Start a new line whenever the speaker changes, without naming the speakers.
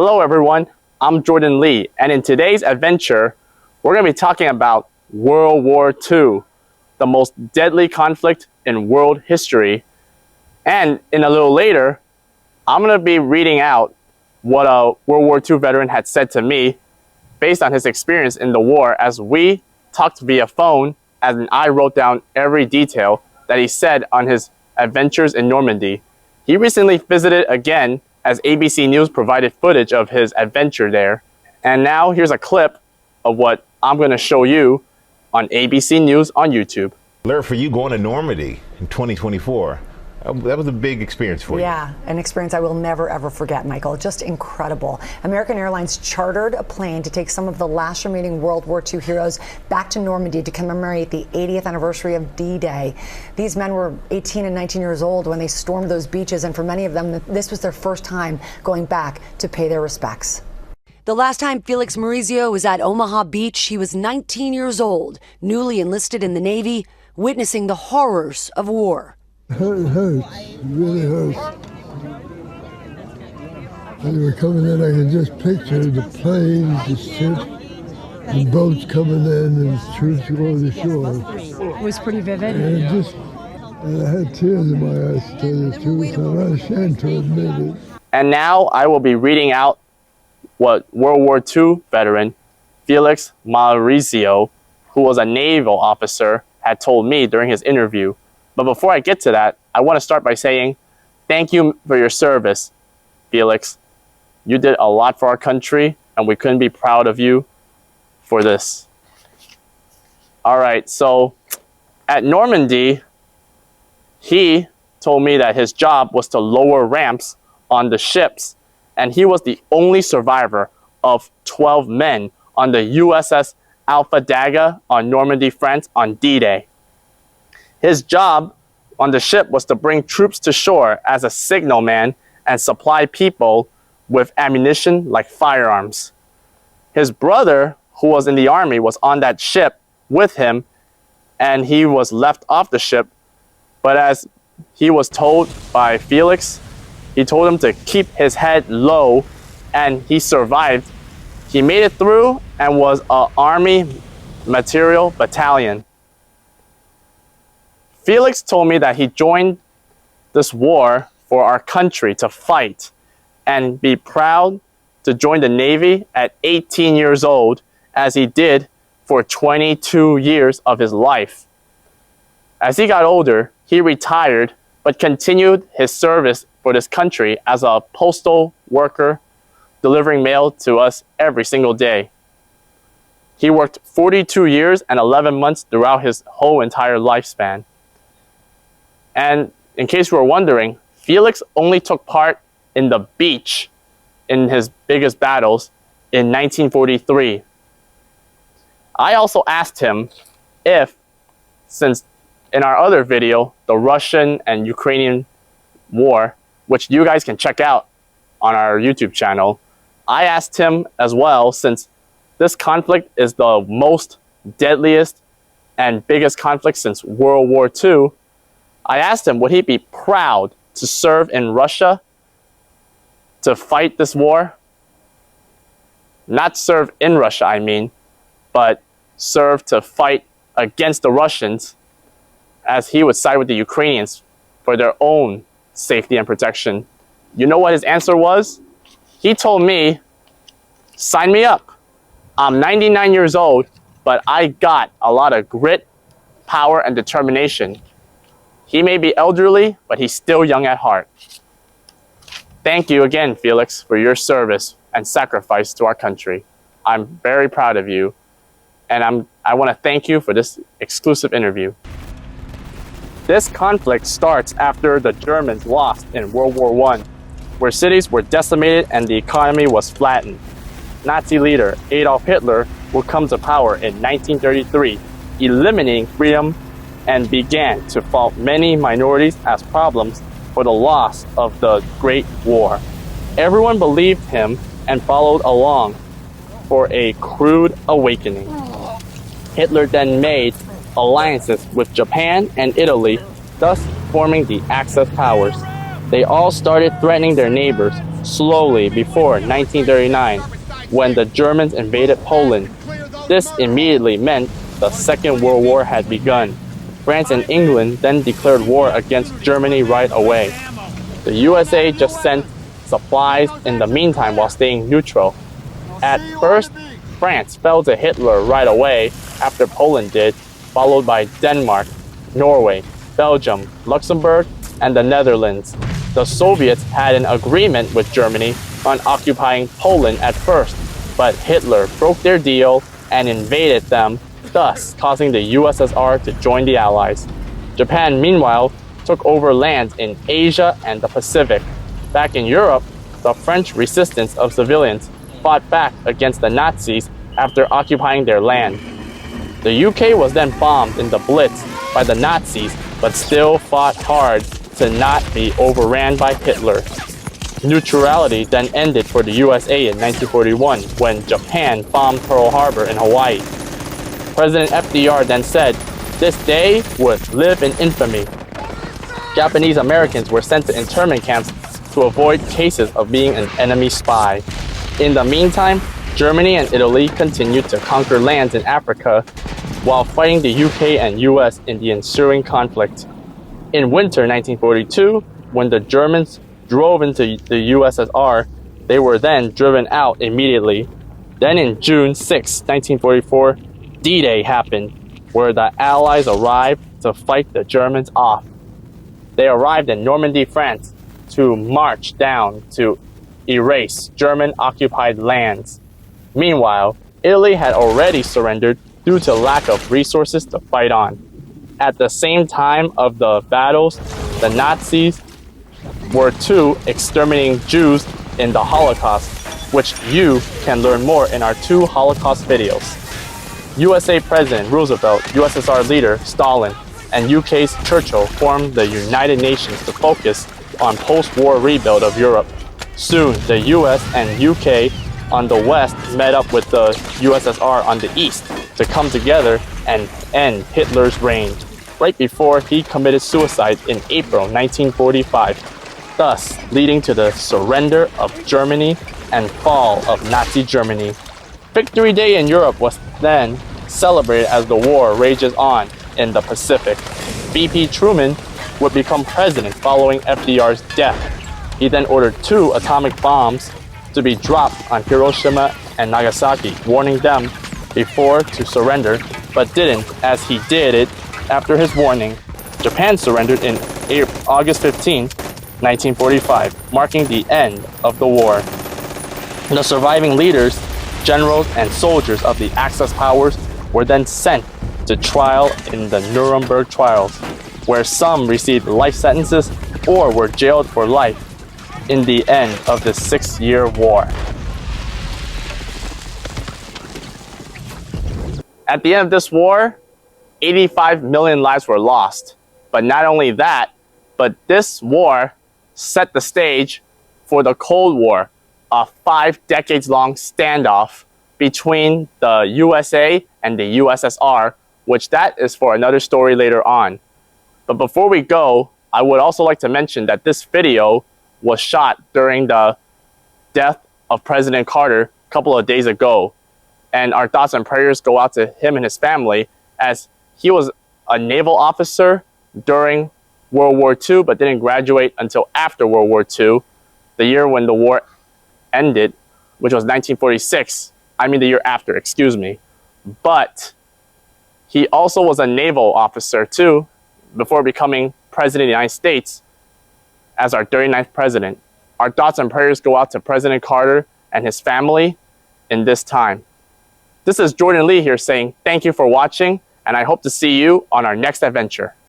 Hello everyone, I'm Jordan Lee, and in today's adventure, we're going to be talking about World War II, the most deadly conflict in world history. And in a little later, I'm going to be reading out what a World War II veteran had said to me based on his experience in the war as we talked via phone, and I wrote down every detail that he said on his adventures in Normandy. He recently visited again as ABC News provided footage of his adventure there. And now here's a clip of what I'm going to show you on ABC News on YouTube.
Alert for you going to Normandy in 2024. That was a big experience for you.
Yeah, an experience I will never, ever forget, Michael. Just incredible. American Airlines chartered a plane to take some of the last remaining World War II heroes back to Normandy to commemorate the 80th anniversary of D-Day. These men were 18 and 19 years old when they stormed those beaches, and for many of them, this was their first time going back to pay their respects.
The last time Felix Mauricio was at Omaha Beach, he was 19 years old, newly enlisted in the Navy, witnessing the horrors of war.
It hurts. It really hurts. When they were coming in, I could just picture the planes, the ships, the boats coming in, and troops going to shore.
It was pretty vivid.
And I had tears in my eyes, to tell you the truth. I'm not ashamed to admit it.
And now I will be reading out what World War II veteran Felix Mauricio, who was a naval officer, had told me during his interview. But before I get to that, I want to start by saying thank you for your service, Felix. You did a lot for our country, and we couldn't be proud of you for this. All right, so at Normandy, he told me that his job was to lower ramps on the ships, and he was the only survivor of 12 men on the USS Alpha Daga on Normandy, France on D-Day. His job on the ship was to bring troops to shore as a signalman and supply people with ammunition like firearms. His brother, who was in the army, was on that ship with him, and he was left off the ship. But as he was told by Felix, he told him to keep his head low, and he survived. He made it through and was an Army Material Battalion. Felix told me that he joined this war for our country to fight and be proud to join the Navy at 18 years old, as he did for 22 years of his life. As he got older, he retired but continued his service for this country as a postal worker, delivering mail to us every single day. He worked 42 years and 11 months throughout his whole entire lifespan. And in case you were wondering, Felix only took part in the beach in his biggest battles in 1943. I also asked him if, since in our other video, the Russian and Ukrainian war, which you guys can check out on our YouTube channel, I asked him as well, since this conflict is the most deadliest and biggest conflict since World War II, I asked him, would he be proud to serve in Russia to fight this war? Not serve in Russia, I mean, but serve to fight against the Russians, as he would side with the Ukrainians for their own safety and protection. You know what his answer was? He told me, sign me up. I'm 99 years old, but I got a lot of grit, power, and determination. He may be elderly, but he's still young at heart. Thank you again, Felix, for your service and sacrifice to our country. I'm very proud of you, and I want to thank you for this exclusive interview. This conflict starts after the Germans lost in World War I, where cities were decimated and the economy was flattened. Nazi leader Adolf Hitler would come to power in 1933, eliminating freedom, and began to fault many minorities as problems for the loss of the Great War. Everyone believed him and followed along for a crude awakening. Hitler then made alliances with Japan and Italy, thus forming the Axis powers. They all started threatening their neighbors slowly before 1939, when the Germans invaded Poland. This immediately meant the Second World War had begun. France and England then declared war against Germany right away. The USA just sent supplies in the meantime while staying neutral. At first, France fell to Hitler right away after Poland did, followed by Denmark, Norway, Belgium, Luxembourg, and the Netherlands. The Soviets had an agreement with Germany on occupying Poland at first, but Hitler broke their deal and invaded them, thus causing the USSR to join the Allies. Japan, meanwhile, took over lands in Asia and the Pacific. Back in Europe, the French resistance of civilians fought back against the Nazis after occupying their land. The UK was then bombed in the Blitz by the Nazis, but still fought hard to not be overran by Hitler. Neutrality then ended for the USA in 1941 when Japan bombed Pearl Harbor in Hawaii. President FDR then said, "This day would live in infamy." Japanese Americans were sent to internment camps to avoid cases of being an enemy spy. In the meantime, Germany and Italy continued to conquer lands in Africa while fighting the UK and US in the ensuing conflict. In winter 1942, when the Germans drove into the USSR, they were then driven out immediately. Then in June 6, 1944, D-Day happened, where the Allies arrived to fight the Germans off. They arrived in Normandy, France, to march down to erase German-occupied lands. Meanwhile, Italy had already surrendered due to lack of resources to fight on. At the same time of the battles, the Nazis were too exterminating Jews in the Holocaust, which you can learn more in our 2 Holocaust videos. USA President Roosevelt, USSR leader Stalin, and UK's Churchill formed the United Nations to focus on post-war rebuild of Europe. Soon, the US and UK on the west met up with the USSR on the east to come together and end Hitler's reign, right before he committed suicide in April 1945, thus leading to the surrender of Germany and fall of Nazi Germany. Victory Day in Europe was then celebrated as the war rages on in the Pacific. B.P. Truman would become president following FDR's death. He then ordered 2 atomic bombs to be dropped on Hiroshima and Nagasaki, warning them before to surrender, but didn't, as he did it after his warning. Japan surrendered in August 15, 1945, marking the end of the war. The surviving leaders, generals, and soldiers of the Axis powers were then sent to trial in the Nuremberg trials, where some received life sentences or were jailed for life in the end of the 6-year war. At the end of this war, 85 million lives were lost. But not only that, but this war set the stage for the Cold War, a 5 decades-long standoff between the USA and the USSR, which that is for another story later on. But before we go, I would also like to mention that this video was shot during the death of President Carter a couple of days ago. And our thoughts and prayers go out to him and his family, as he was a naval officer during World War II, but didn't graduate until after World War II, the year when the war ended, which was 1946. I mean the year after, excuse me. But he also was a naval officer too, before becoming President of the United States as our 39th president. Our thoughts and prayers go out to President Carter and his family in this time. This is Jordan Lee here saying thank you for watching, and I hope to see you on our next adventure.